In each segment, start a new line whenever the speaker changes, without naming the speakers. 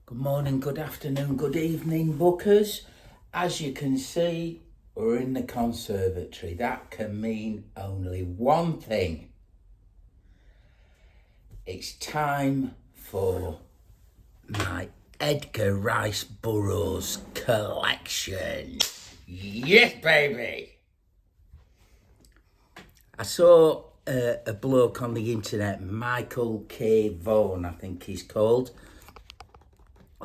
Good morning, good afternoon, good evening, bookers. As you can see, we're in the conservatory. That can mean only one thing. It's time for my Edgar Rice Burroughs collection. Yes, baby! I saw a bloke on the internet, Michael K. Vaughan, I think he's called,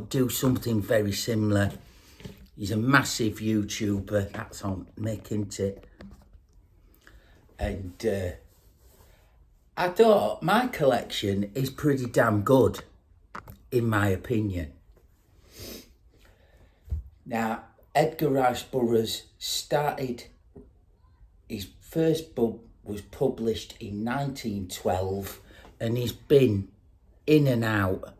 do something very similar. He's a massive YouTuber, that's on making it. And I thought my collection is pretty damn good, in my opinion. Now, Edgar Rice Burroughs started, his first book was published in 1912, and he's been in and out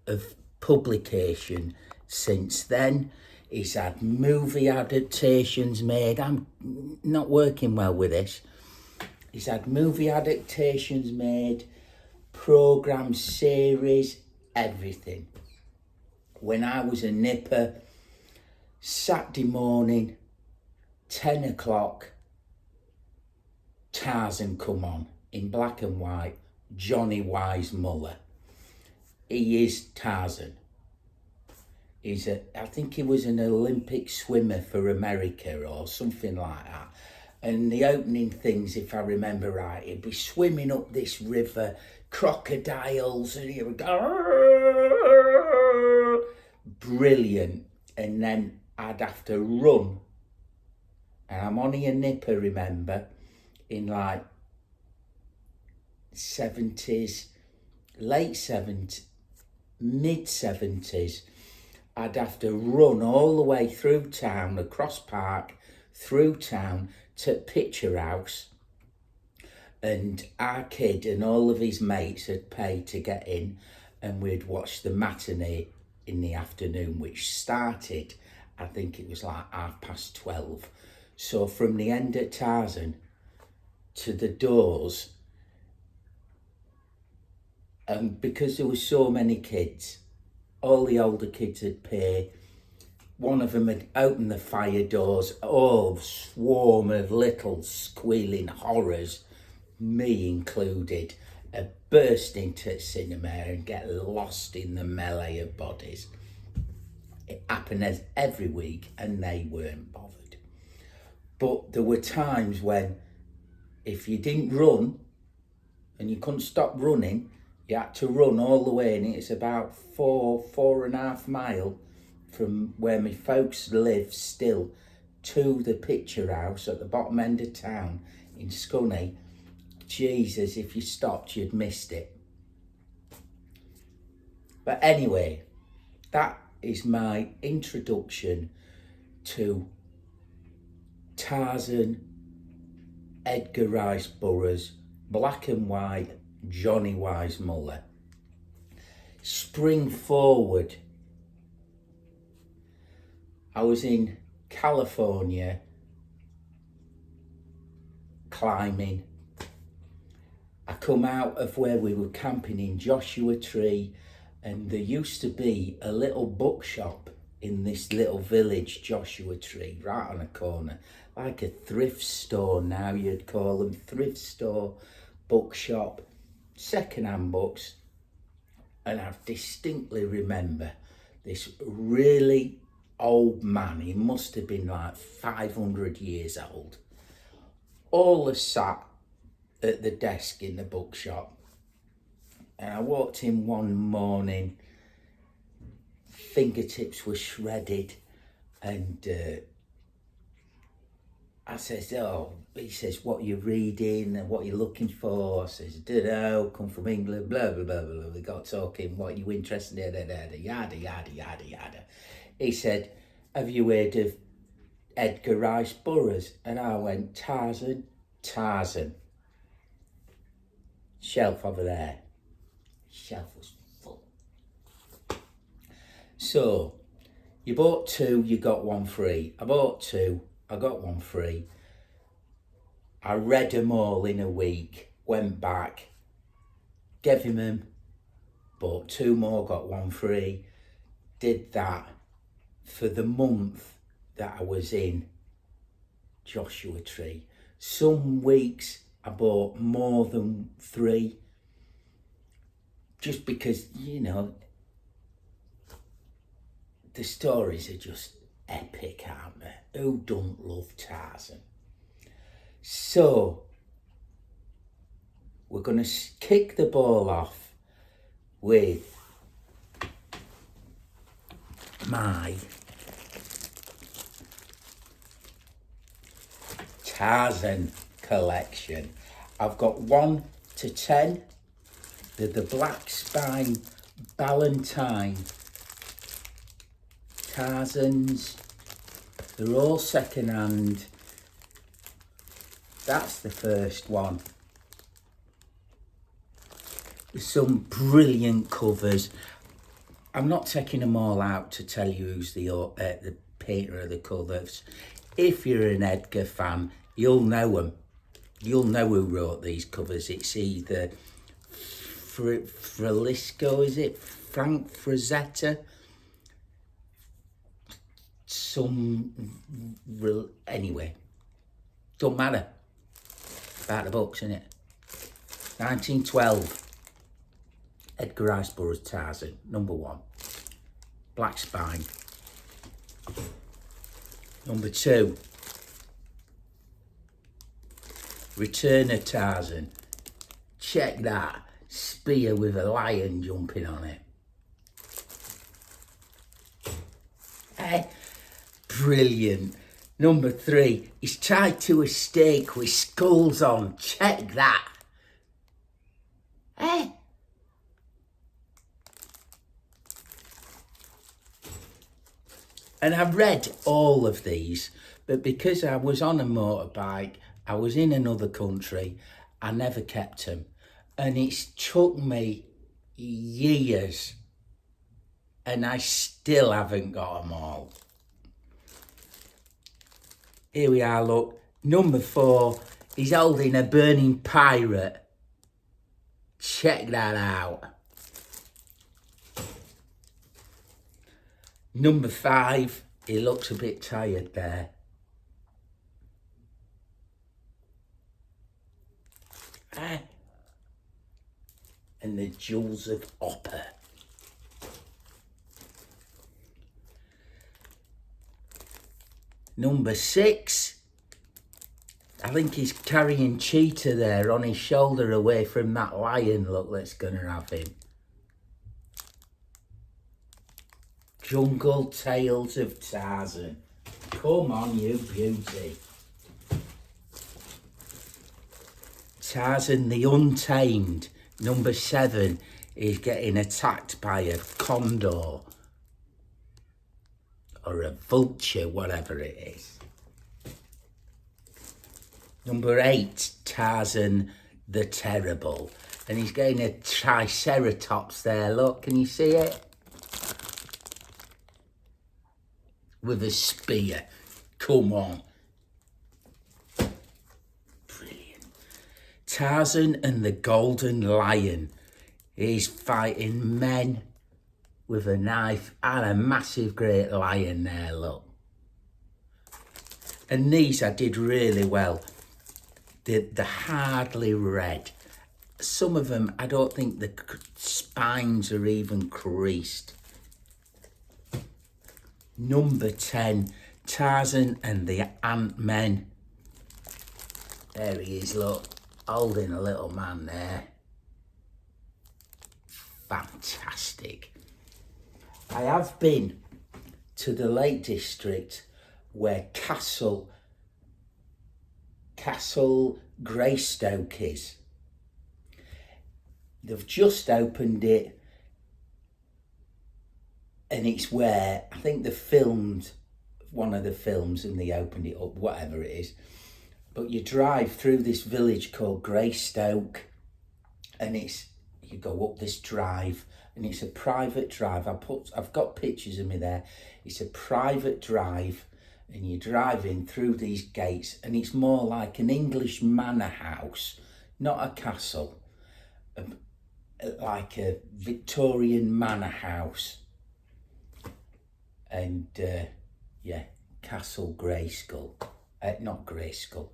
of publication since then. He's had movie adaptations made. I'm not working well with this. He's had movie adaptations made, programme series, everything. When I was a nipper, Saturday morning, 10 o'clock, Tarzan come on in black and white, Johnny Weissmuller. He is Tarzan. I think he was an Olympic swimmer for America or something like that. And the opening things, if I remember right, he'd be swimming up this river, crocodiles, and he would go, brilliant. And then I'd have to run. And I'm only a nipper, remember, in like 70s, late 70s, mid 70s. I'd have to run all the way through town, across park, through town to Picture House. And our kid and all of his mates had paid to get in, and we'd watch the matinee in the afternoon, which started, I think it was like 12:30. So from the end of Tarzan to the doors, and because there were so many kids, all the older kids would pay. One of them had opened the fire doors, oh, swarm of little squealing horrors, me included, burst into cinema and get lost in the melee of bodies. It happened as every week, and they weren't bothered. But there were times when if you didn't run and you couldn't stop running, you had to run all the way, and it's about 4.5 miles from where my folks live still to the Picture House at the bottom end of town in Scunny. Jesus, if you stopped, you'd missed it. But anyway, that is my introduction to Tarzan, Edgar Rice Burroughs, black and white, Johnny Weissmuller. Spring forward. I was in California climbing. I come out of where we were camping in Joshua Tree, and there used to be a little bookshop in this little village, Joshua Tree, right on a corner, like a thrift store now, you'd call them, thrift store, bookshop, second-hand books. And I distinctly remember this really old man, he must have been like 500 years old, all sat at the desk in the bookshop. And I walked in one morning, fingertips were shredded, and I says, he says, what are you reading and what are you looking for? I says, dunno, come from England, blah, blah, blah, blah. We got talking, what are you interested in, yada, yada, yada, yada. He said, have you heard of Edgar Rice Burroughs? And I went, Tarzan. Shelf over there. Shelf was full. So, you bought two, you got one free. I bought two, I got one free. I read them all in a week, went back, gave him them, bought two more, got one free. did that for the month that I was in Joshua Tree. Some weeks I bought more than 3, just because, you know, the stories are just epic, aren't they? Who don't love Tarzan? So we're going to kick the ball off with my Tarzan collection. I've got 1 to 10. They're the Black Spine Ballantine Tarzans. They're all second hand. That's the first one. There's some brilliant covers. I'm not taking them all out to tell you who's the painter of the covers. If you're an Edgar fan, you'll know him. You'll know who wrote these covers. It's either Frisco, is it? Frank Frazetta? Anyway, don't matter. About the books, innit? 1912. Edgar Rice Burroughs Tarzan, number 1. Black Spine. Number 2. Return of Tarzan. Check that. Spear with a lion jumping on it. Brilliant. Number 3. He's tied to a stake with skulls on. Check that. And I've read all of these, but because I was on a motorbike, I was in another country, I never kept them. And it's took me years, and I still haven't got them all. Here we are, look. Number 4, he's holding a burning pirate. Check that out. Number 5, he looks a bit tired there. And the Jewels of Opper. Number 6, I think he's carrying Cheetah there on his shoulder away from that lion, look, that's going to have him. Jungle Tales of Tarzan. Come on, you beauty. Tarzan the Untamed, number 7, is getting attacked by a condor. Or a vulture, whatever it is. Number 8, Tarzan the Terrible. And he's getting a triceratops there, look, can you see it? With a spear. Come on. Brilliant. Tarzan and the Golden Lion. He's fighting men with a knife and a massive great lion there, look. And these I did really well. They're hardly red. Some of them, I don't think the spines are even creased. Number 10, Tarzan and the Ant-Men. There he is, look, holding a little man there. Fantastic. I have been to the Lake District where Castle Greystoke is. They've just opened it, and it's where I think they filmed one of the films and they opened it up, whatever it is. But you drive through this village called Greystoke, and you go up this drive, and it's a private drive. I've got pictures of me there. It's a private drive, and you're driving through these gates, and it's more like an English manor house, not a castle, like a Victorian manor house. and yeah, Castle Greyskull, not Greyskull,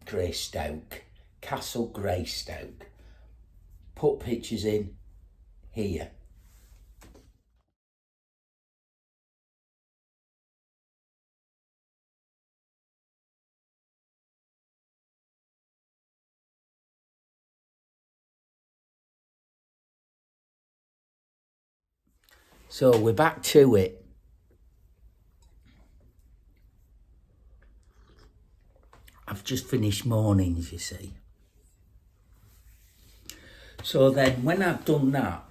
Greystoke, Castle Greystoke. Put pictures in here. So we're back to it. I've just finished mornings, you see. So then when I've done that,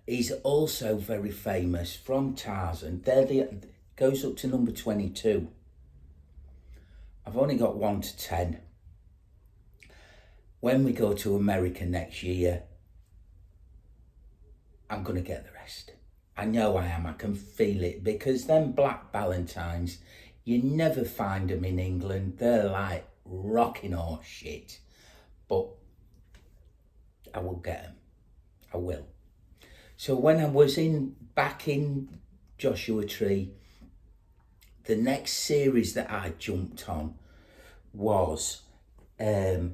he's also very famous from Tarzan. Goes up to number 22. I've only got 1 to 10. When we go to America next year, I'm going to get the rest. I know I am. I can feel it, because them Black Valentines, you never find them in England. They're like rocking horse shit. But I will get them. I will. So when I was back in Joshua Tree, the next series that I jumped on was the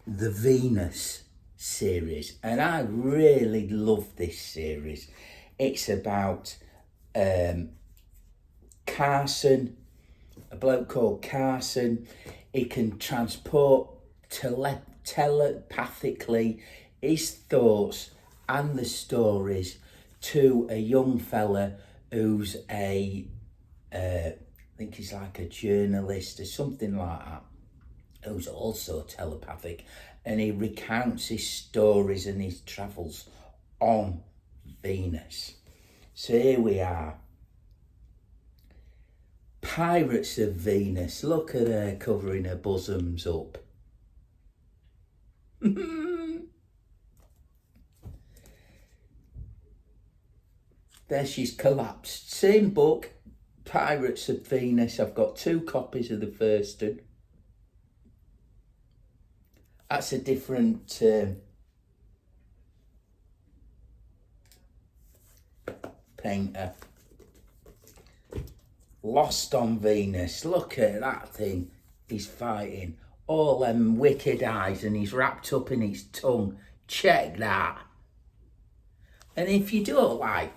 Venus series, and I really love this series. It's about Carson, a bloke called Carson. He can transport telepathically his thoughts and the stories to a young fella who's I think he's like a journalist or something like that, who's also telepathic, and he recounts his stories and his travels on Venus. So here we are. Pirates of Venus. Look at her covering her bosoms up. There she's collapsed. Same book, Pirates of Venus. I've got 2 copies of the first one. That's a different painter. Lost on Venus. Look at that thing. He's fighting. All them wicked eyes, and he's wrapped up in his tongue. Check that. And if you don't like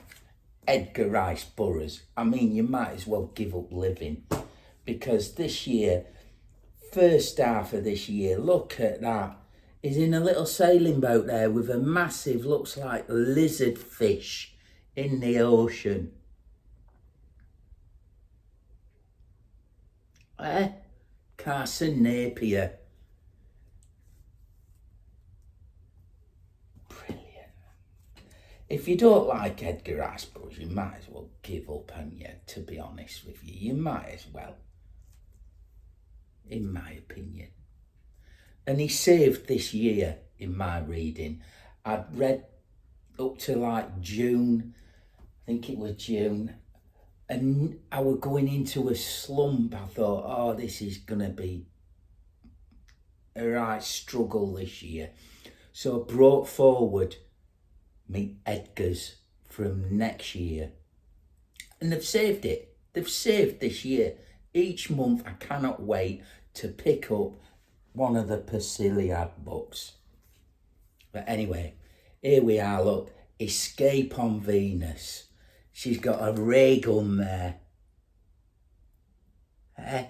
Edgar Rice Burroughs, I mean, you might as well give up living, because this year, first half of this year, look at that. He's in a little sailing boat there with a massive, looks like lizard fish in the ocean. Carson Napier. Brilliant. If you don't like Edgar Rice Burroughs, you might as well give up, haven't you? To be honest with you, you might as well, in my opinion. And he saved this year in my reading. I'd read up to like June, I think it was June, and I was going into a slump. I thought, oh, this is going to be a right struggle this year. So I brought forward me Edgar's from next year. And they've saved it. They've saved this year. Each month I cannot wait to pick up one of the Persiliad books. But anyway, here we are, look. Escape on Venus. She's got a ray gun there.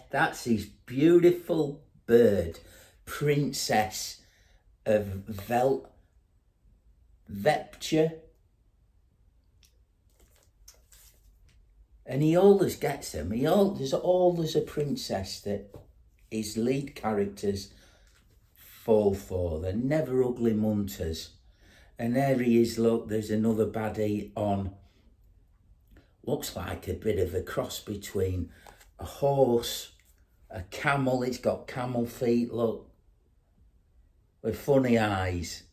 That's his beautiful bird, Princess of Vepture. And he always gets them. There's always a princess that his lead characters fall for. They're never ugly munters. And there he is, look, there's another baddie on. Looks like a bit of a cross between a horse, a camel. It's got camel feet, look, with funny eyes.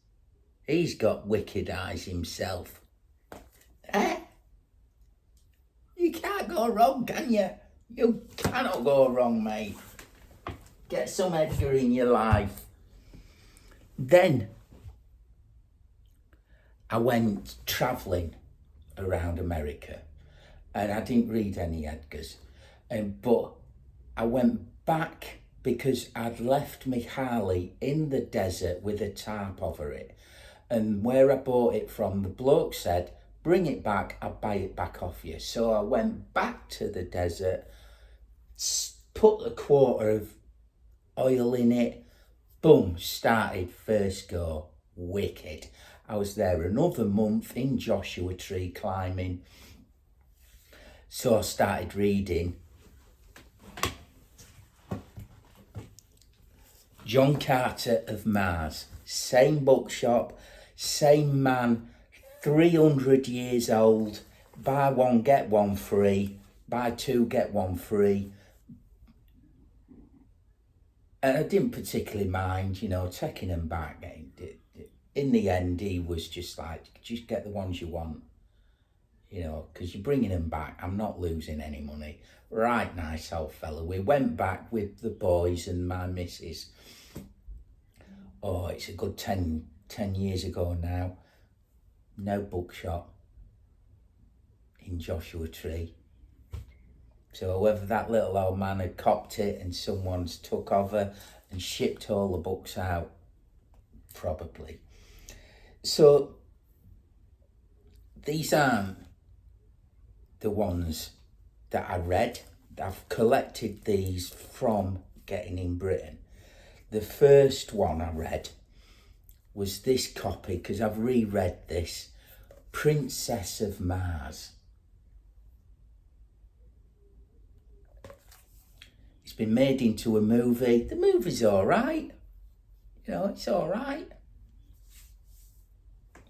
He's got wicked eyes himself. You can't go wrong, can you? You cannot go wrong, mate. Get some Edgar in your life. Then I went travelling around America, and I didn't read any Edgars, but I went back because I'd left me Harley in the desert with a tarp over it, and where I bought it from, the bloke said, bring it back, I'll buy it back off you. So I went back to the desert, put a quarter of oil in it, boom, started first go, wicked. I was there another month in Joshua Tree climbing. So I started reading John Carter of Mars, same bookshop, same man, 300 years old, buy one, get one free, buy two, get one free. And I didn't particularly mind, taking them back. In the end, he was just like, just get the ones you want, because you're bringing them back. I'm not losing any money. Right, nice old fella. We went back with the boys and my missus. Oh, it's a good 10 years ago now. No bookshop in Joshua Tree. So whether that little old man had copped it and someone's took over and shipped all the books out, probably. So these aren't the ones that I read. I've collected these from Getting in Britain. The first one I read was this copy, because I've reread this, Princess of Mars. It's been made into a movie. The movie's all right. It's all right.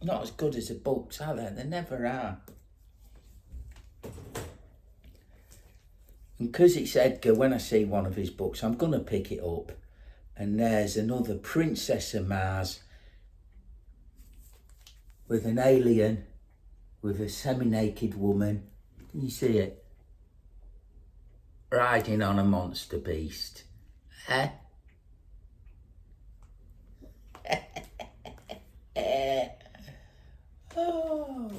Not as good as the books, are they? They never are. And because it's Edgar, when I see one of his books, I'm going to pick it up. And there's another Princess of Mars with an alien, with a semi-naked woman. Can you see it? Riding on a monster beast. Eh? Oh.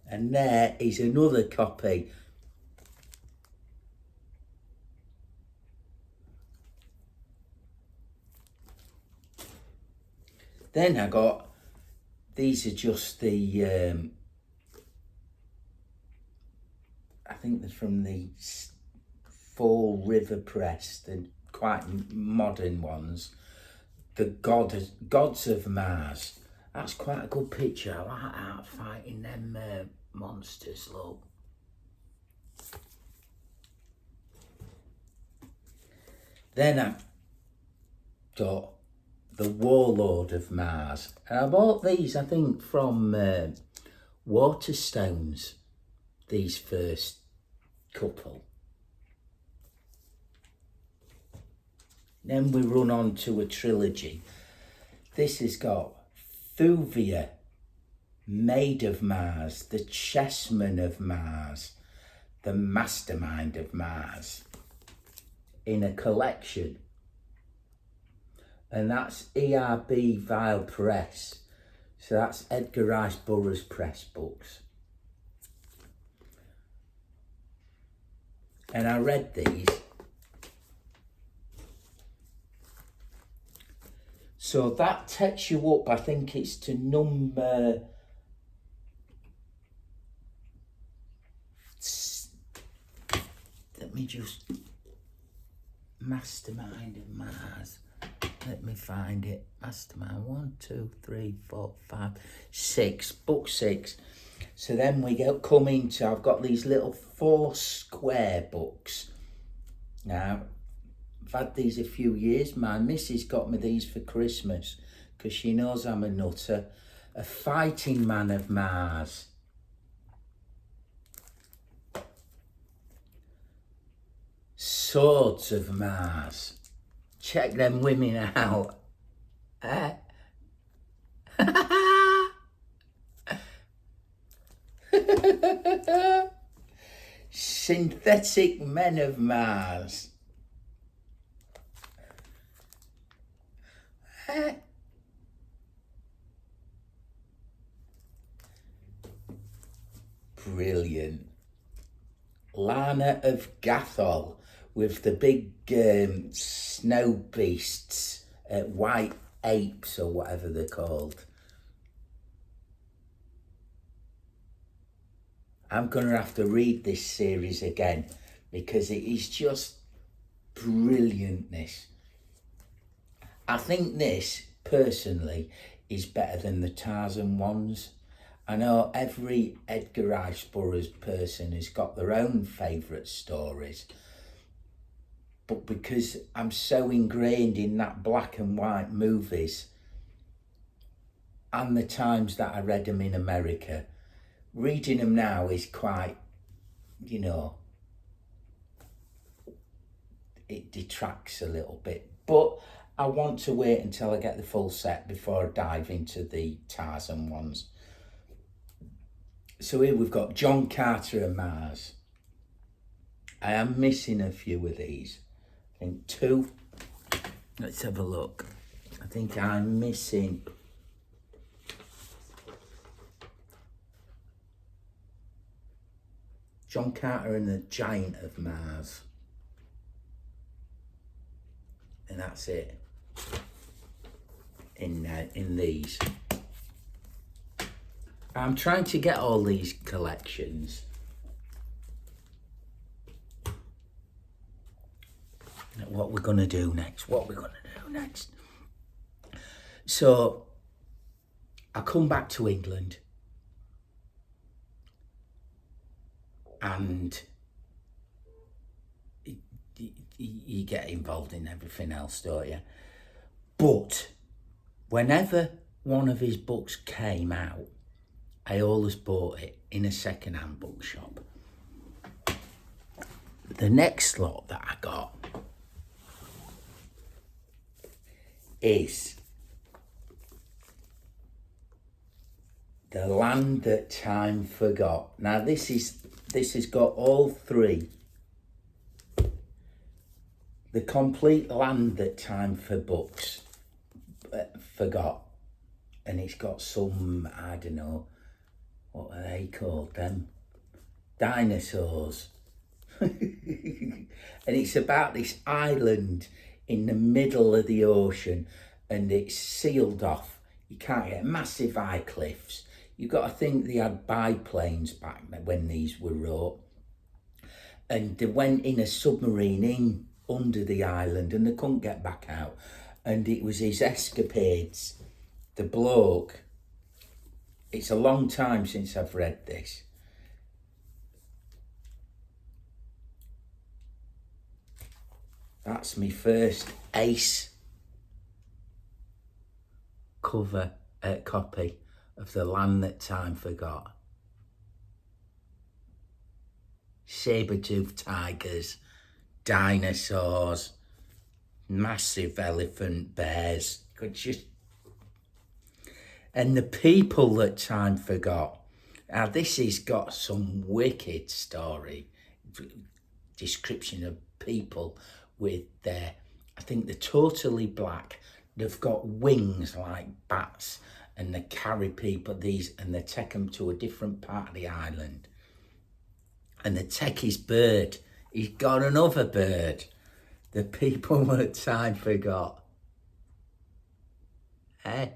And there is another copy. Then I got, these are just the, I think they're from the Fall River Press, the quite modern ones. The Gods of Mars. That's quite a good picture. I like that, fighting them monsters, look. Then I got The Warlord of Mars. And I bought these, I think, from Waterstones, these first couple. Then we run on to a trilogy. This has got Thuvia, Maid of Mars, The Chessman of Mars, The Mastermind of Mars, in a collection. And that's ERB Vile Press. So that's Edgar Rice Burroughs Press books. And I read these. So that takes you up, I think it's to number... Let me just... Mastermind of Mars. Let me find it. Mastermind. 1, 2, 3, 4, 5, 6. Book 6. So then we come into... I've got these little 4 square books. Now, I've had these a few years. My missus got me these for Christmas because she knows I'm a nutter. A Fighting Man of Mars. Swords of Mars. Check them women out. Eh? Synthetic Men of Mars. brilliant. Lana of Gathol with the big snow beasts, white apes or whatever they're called. I'm going to have to read this series again because it is just brilliantness. I think this, personally, is better than the Tarzan ones. I know every Edgar Rice Burroughs person has got their own favourite stories, but because I'm so ingrained in that black and white movies and the times that I read them in America, reading them now is quite, you know, it detracts a little bit. But I want to wait until I get the full set before I dive into the Tarzan ones. So here we've got John Carter and Mars. I am missing a few of these. I think 2. Let's have a look. I think I'm missing John Carter and the Giant of Mars. And that's it in these. I'm trying to get all these collections. What we're going to do next. So, I come back to England. And you get involved in everything else, don't you? But whenever one of his books came out, I always bought it in a second-hand bookshop. The next lot that I got is The Land That Time Forgot. Now this has got all 3. The complete Land That Time Forgot. And it's got some, I don't know, what are they called then? Dinosaurs. And it's about this island in the middle of the ocean and it's sealed off. You can't get massive high cliffs. You've got to think they had biplanes back when these were wrote. And they went in a submarine in under the island and they couldn't get back out. And it was his escapades. The bloke, it's a long time since I've read this. That's my first ace copy of The Land That Time Forgot. Saber-toothed tigers, dinosaurs, massive elephant bears. And the people that time forgot. Now this has got some wicked story, description of people with their, I think they're totally black. They've got wings like bats and they carry people, and they take them to a different part of the island. And they take his bird. He's got another bird. The people that time forgot. Eh?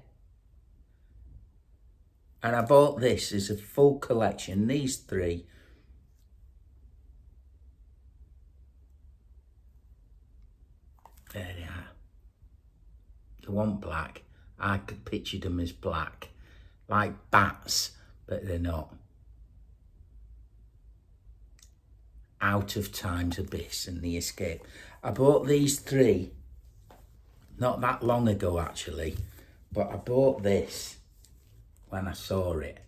And I bought this as a full collection, these 3. There they are. They weren't black. I could picture them as black. Like bats, but they're not. Out of Time's Abyss and The Escape. I bought these 3, not that long ago actually, but I bought this when I saw it.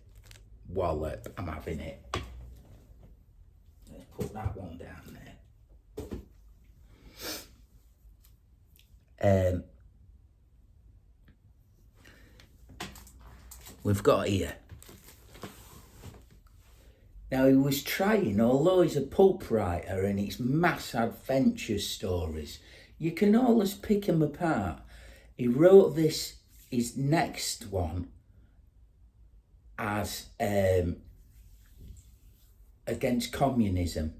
Wallop, I'm having it. Let's put that one down there. We've got here. Now he was trying, although he's a pulp writer and it's mass adventure stories, you can always pick them apart. He wrote this, his next one, as against communism,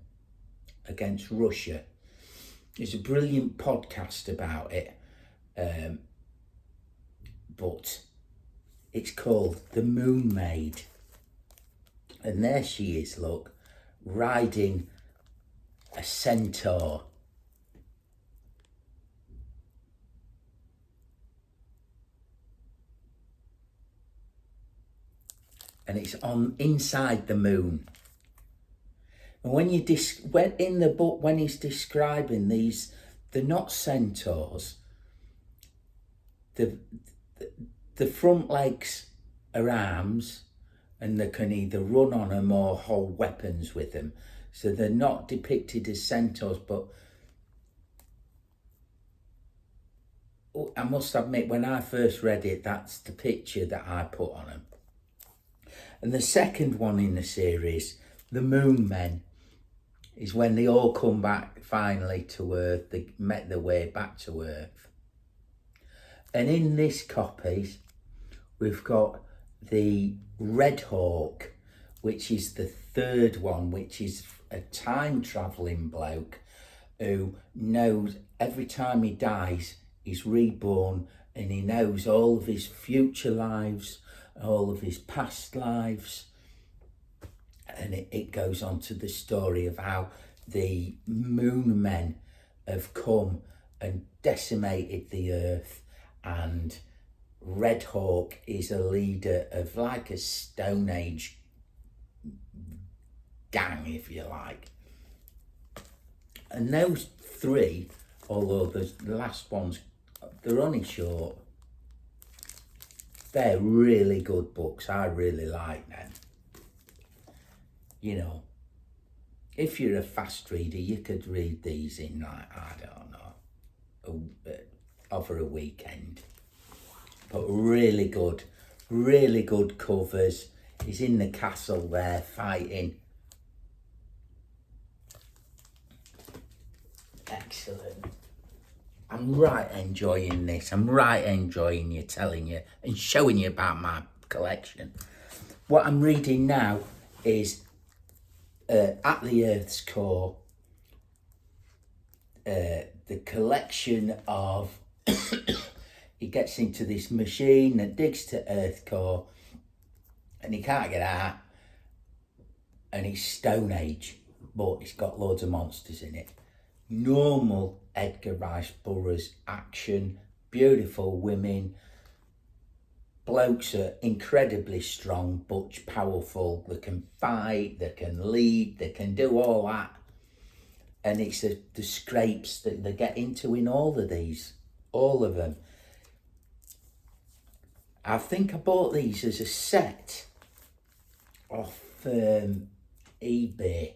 against Russia. There's a brilliant podcast about it, but it's called The Moon Maid. And there she is, look, riding a centaur. And it's on inside the moon. And when in the book, when he's describing these, they're not centaurs. The front legs are arms, and they can either run on them or hold weapons with them. So they're not depicted as centaurs, but I must admit, when I first read it, that's the picture that I put on them. And the second one in the series, The Moon Men, is when they all come back finally to Earth. They met their way back to Earth. And in this copy, we've got the Red Hawk, which is the third one, which is a time-travelling bloke who knows every time he dies, he's reborn, and he knows all of his future lives, all of his past lives. And it goes on to the story of how the Moon Men have come and decimated the Earth, and Red Hawk is a leader of like a Stone Age gang, if you like. And those three, although the last ones, they're only short, they're really good books. I really like them. You know, if you're a fast reader, you could read these in, like, I don't know, over a weekend. But really good covers. He's in the castle there fighting. Excellent. I'm right enjoying this. I'm right enjoying you telling you and showing you about my collection. What I'm reading now is At the Earth's Core, the collection of he gets into this machine that digs to Earth core and he can't get out, and it's Stone Age, but it's got loads of monsters in it. Normal Edgar Rice Burroughs action, beautiful women, blokes are incredibly strong, butch, powerful, they can fight, they can lead, they can do all that. And it's the scrapes that they get into in all of these, all of them. I think I bought these as a set off eBay.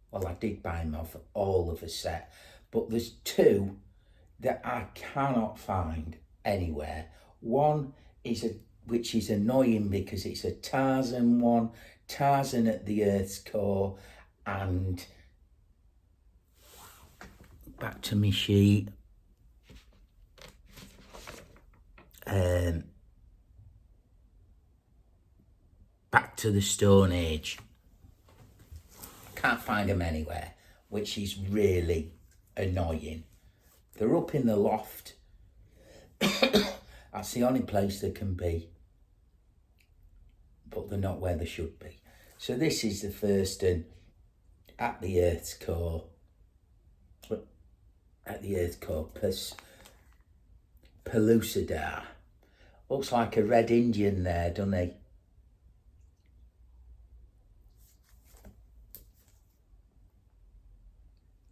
Well, I did buy them off all of a set, but there's two that I cannot find anywhere. One is which is annoying because it's a Tarzan one, Tarzan at the Earth's Core, and back to my sheet. Back to the Stone Age. Can't find them anywhere, which is really annoying. They're up in the loft. That's the only place they can be, but they're not where they should be. So this is the first one, At the Earth's Core. At the Earth's Core, Pellucidar. Looks like a red Indian there, doesn't he?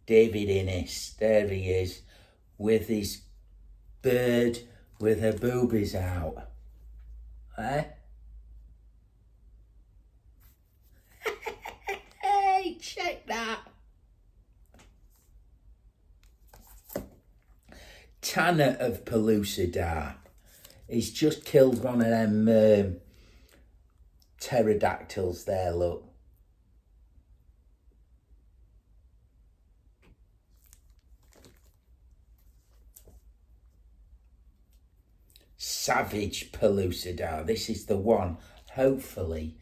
David Innes, there he is, with his bird with her boobies out. Eh? Hey, check that. Tanner of Pellucidar. He's just killed one of them pterodactyls there, look. Savage Pellucidar. This is the one, hopefully,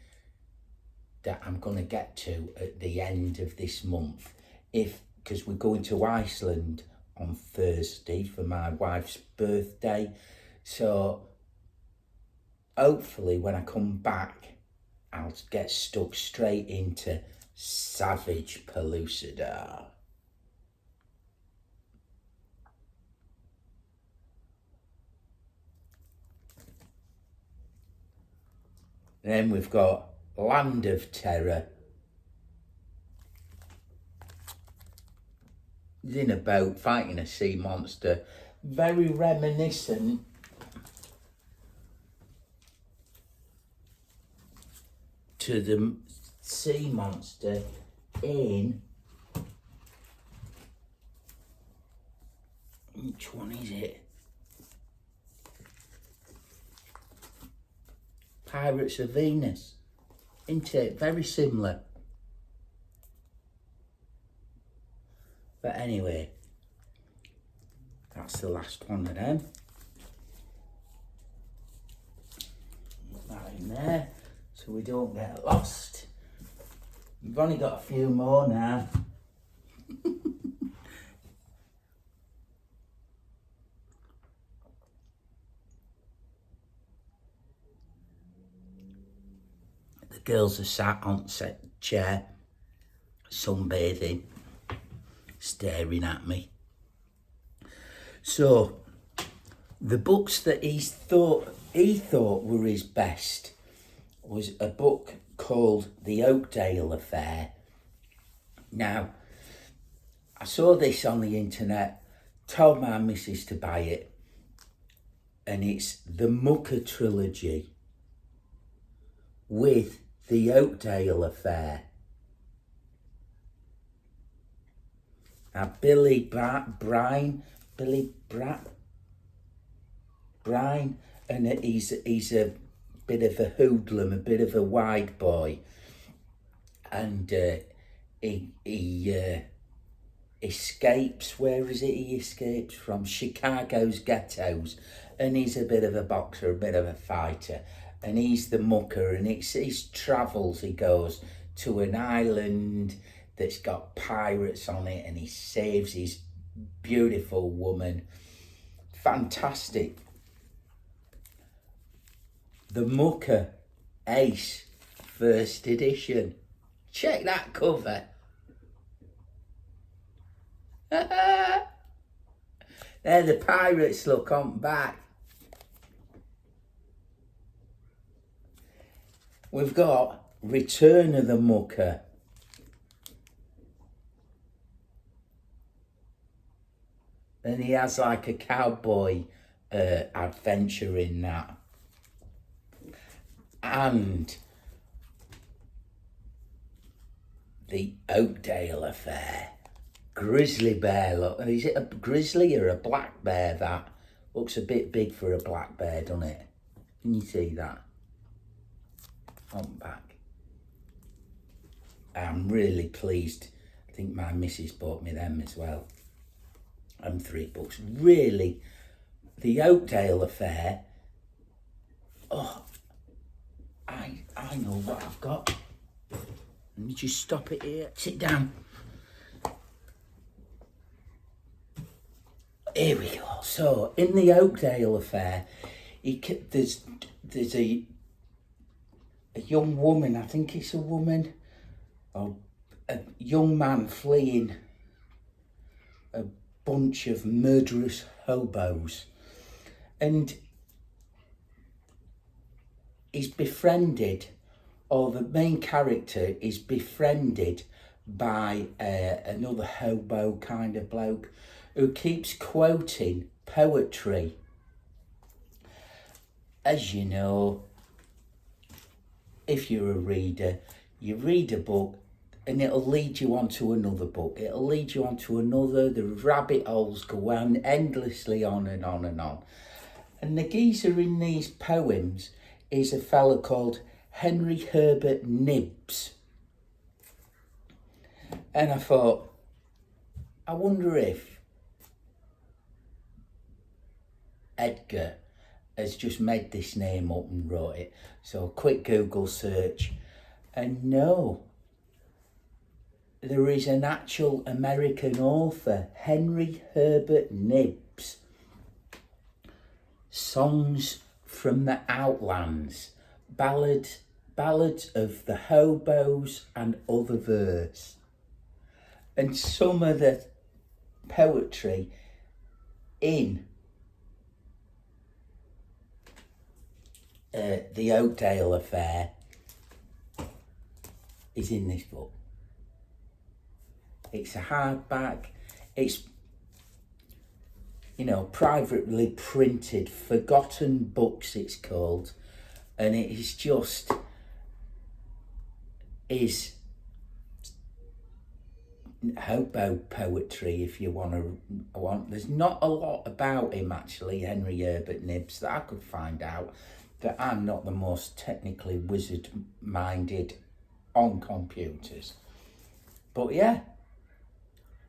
that I'm going to get to at the end of this month, because we're going to Iceland on Thursday for my wife's birthday. So hopefully when I come back, I'll get stuck straight into Savage Pellucidar. Then we've got Land of Terror. He's in a boat fighting a sea monster. Very reminiscent to the sea monster in... Which one is it? Pirates of Venus. Isn't it? Very similar. But anyway, that's the last one of them. Put that in there so we don't get lost. We've only got a few more now. The girls are sat on the chair, sunbathing, staring at me. So, the books that he thought were his best was a book called The Oakdale Affair. Now, I saw this on the internet, told my missus to buy it, and it's the Mucker trilogy with The Oakdale Affair. Now, Billy Brine, and he's a bit of a hoodlum, a bit of a wide boy, and he escapes. Where is it? He escapes from Chicago's ghettos, and he's a bit of a boxer, a bit of a fighter, and he's the mucker. And it's his travels. He goes to an island that's got pirates on it, and he saves his beautiful woman. Fantastic. The Mucker Ace, first edition. Check that cover. There the pirates look on back. We've got Return of the Mucker. And he has like a cowboy adventure in that. And The Oakdale Affair. Grizzly bear, look. Is it a grizzly or a black bear? That looks a bit big for a black bear, doesn't it? Can you see that? On back. I'm really pleased. I think my missus bought me them as well. 3 books. Really, The Oakdale Affair. Oh, I know what I've got. Let me just stop it here. Sit down. Here we go. So, in The Oakdale Affair, there's a young woman, I think it's a woman, or a young man fleeing a bunch of murderous hobos, and he's befriended, or the main character is befriended by another hobo kind of bloke who keeps quoting poetry. As you know, if you're a reader, you read a book and it'll lead you on to another book. It'll lead you on to another. The rabbit holes go on endlessly on and on and on. And the geezer in these poems is a fella called Henry Herbert Nibbs. And I thought, I wonder if Edgar has just made this name up and wrote it. So a quick Google search, And no, there is an actual American author, Henry Herbert Nibs, Songs from the Outlands, ballads of the hobos and other verse. And some of the poetry in the Oakdale affair is in this book. It's a hardback. It's, privately printed, Forgotten Books it's called. And it is just, is hobo poetry, if you want. There's not a lot about him, actually, Henry Herbert Nibs, that I could find out, that I'm not the most technically wizard-minded on computers. But yeah,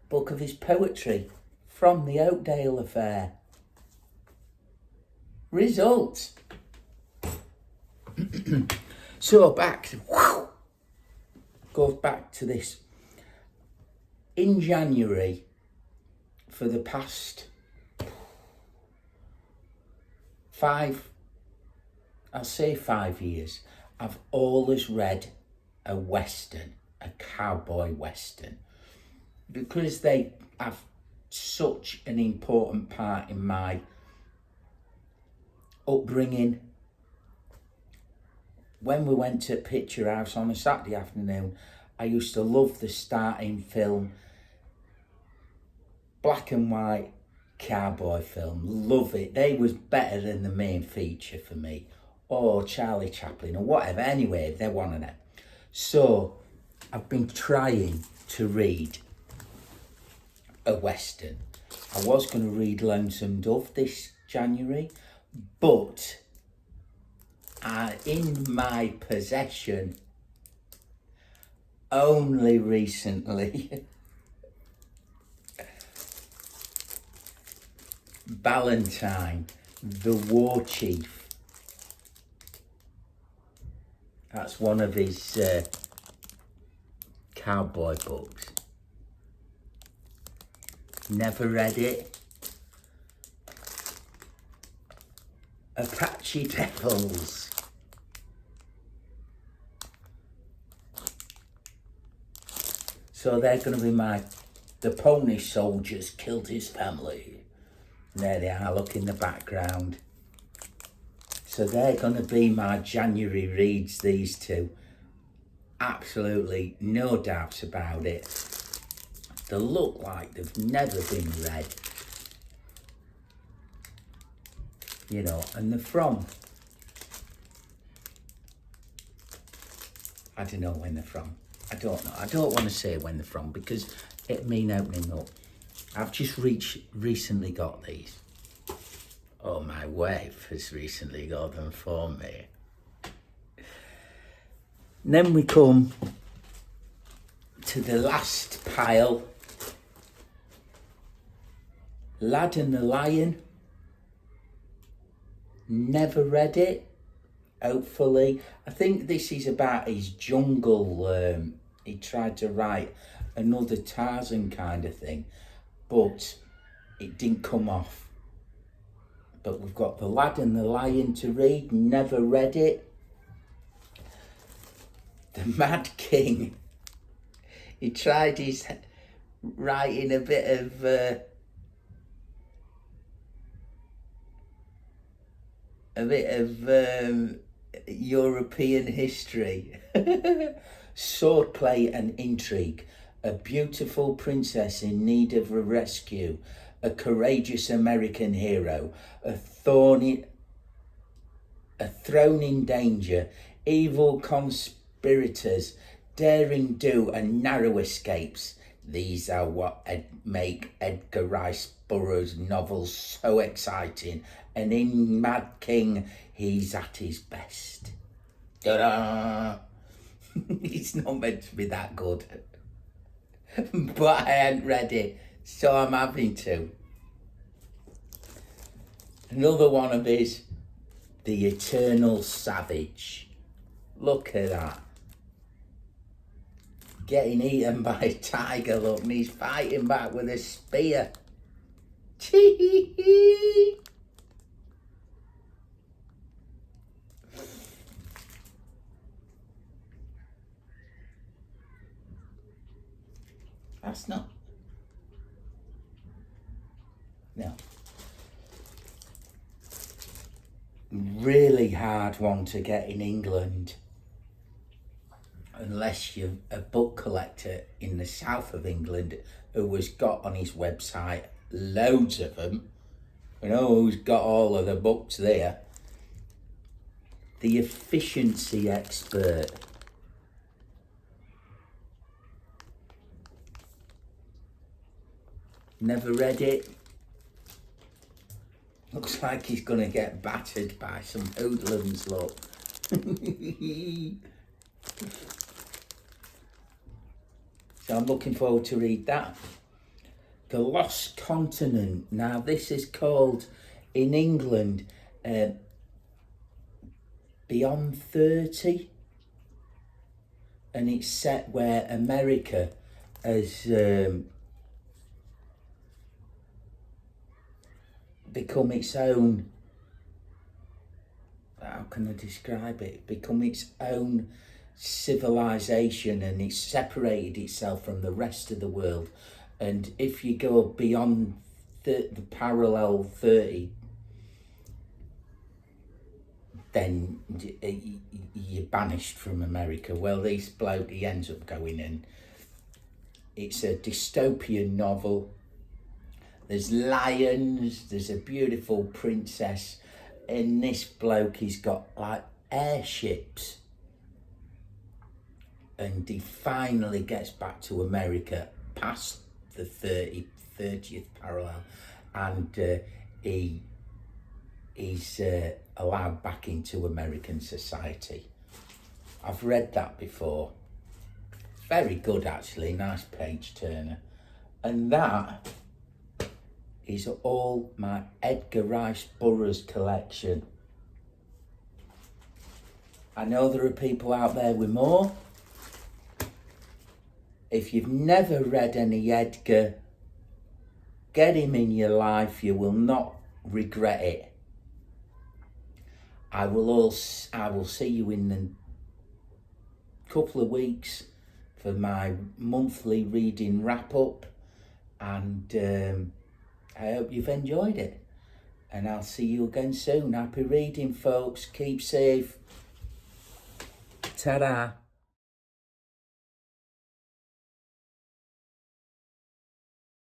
book of his poetry from the Oakdale affair. Results. So goes back to this. In January, for the past 5 years, I've always read a Western, a cowboy Western, because they have such an important part in my upbringing. When we went to Picture House on a Saturday afternoon, I used to love the starting film, black and white cowboy film, love it. They was better than the main feature for me, or Charlie Chaplin or whatever. Anyway, they're one of them. So I've been trying to read a Western. I was going to read Lonesome Dove this January, but in my possession only recently Ballantyne, the War Chief. That's one of his cowboy books. Never read it. Apache Devils. So they're going to be the pony soldiers killed his family. And there they are, look in the background. So they're going to be my January reads, these two. Absolutely no doubts about it. They look like they've never been read. And they're from, I don't know when they're from. I don't know. I don't want to say when they're from because it mean opening up. I've just recently got these. Oh, my wife has recently got them for me. And then we come to the last pile. Lad and the Lion. Never read it. Hopefully. I think this is about his jungle. He tried to write another Tarzan kind of thing, but it didn't come off. But we've got The Lad and the Lion to read. Never read it. The Mad King. He tried his writing a bit of European history. Swordplay and intrigue. A beautiful princess in need of a rescue. A courageous American hero. A throne in danger. Evil conspirators. Daring do and narrow escapes. These are what make Edgar Rice Burroughs' novels so exciting. And in Mad King, he's at his best. Ta-da! It's not meant to be that good. But I hadn't read it, so I'm having to. Another one of his, The Eternal Savage. Look at that. getting eaten by a tiger, look, and he's fighting back with a spear. That's not... No. Really hard one to get in England. Unless you're a book collector in the south of England who has got on his website loads of them. You know who's got all of the books there. The Efficiency Expert. Never read it. Looks like he's going to get battered by some hoodlums, look. So I'm looking forward to read that. The Lost Continent. Now this is called in England Beyond 30, and it's set where America has become its own, how can I describe it, become its own civilization, and it's separated itself from the rest of the world. And if you go beyond the parallel 30, then you're banished from America. Well, this bloke, he ends up going in. It's a dystopian novel. There's lions, there's a beautiful princess, and this bloke, he's got like airships. And he finally gets back to America past the 30th parallel, and he's allowed back into American society. I've read that before. Very good, actually, nice page turner. And that is all my Edgar Rice Burroughs collection. I know there are people out there with more. If you've never read any Edgar, get him in your life. You will not regret it. I will see you in a couple of weeks for my monthly reading wrap up, and I hope you've enjoyed it. And I'll see you again soon. Happy reading, folks. Keep safe. Ta-da.